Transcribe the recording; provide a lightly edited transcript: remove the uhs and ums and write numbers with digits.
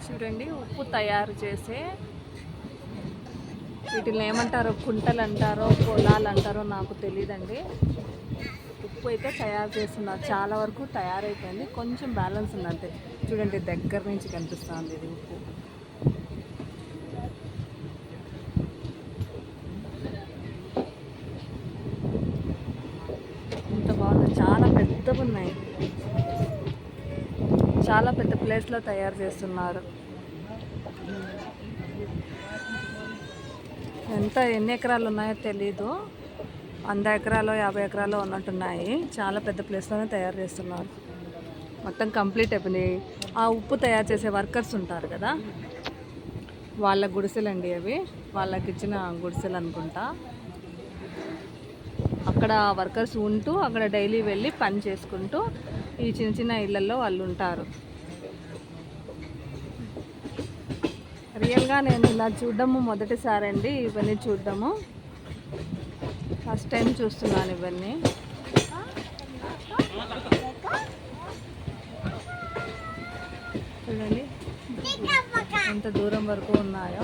చూడండి, ఉప్పు తయారు చేసే వీటిని ఏమంటారో, కుంటలు అంటారో పొలాలు అంటారో నాకు తెలియదండి. ఉప్పు అయితే తయారు చేస్తున్నారు. చాలా వరకు తయారైపోయింది, కొంచెం బ్యాలెన్స్ ఉంది అంతే. చూడండి, దగ్గర నుంచి కనిపిస్తుంది ఇది ఉప్పు. ఇంత బాగుంది, చాలా పెద్దగా ఉన్నాయి. చాలా పెద్ద ప్లేస్లో తయారు చేస్తున్నారు. ఎన్ని ఎకరాలు ఉన్నాయో తెలీదు. 100 ఎకరాలు 50 ఎకరాలు ఉన్నట్టున్నాయి. చాలా పెద్ద ప్లేస్లోనే తయారు చేస్తున్నారు. మొత్తం కంప్లీట్ అయిపోయినాయి. ఆ ఉప్పు తయారు చేసే వర్కర్స్ ఉంటారు కదా, వాళ్ళ గుడిసెలండి అవి. వాళ్ళకి ఇచ్చిన గుడిసెలు అనుకుంటా. అక్కడ వర్కర్స్ ఉంటూ అక్కడ డైలీ వెళ్ళి పని చేసుకుంటూ ఈ చిన్న చిన్న ఇళ్ళల్లో వాళ్ళు ఉంటారు. రియల్గా నేను ఇలా చూడడము మొదటిసారి అండి. ఇవన్నీ చూడడము ఫస్ట్ టైం చూస్తున్నాను ఇవన్నీ. చూడండి ఎంత దూరం వరకు ఉన్నాయో.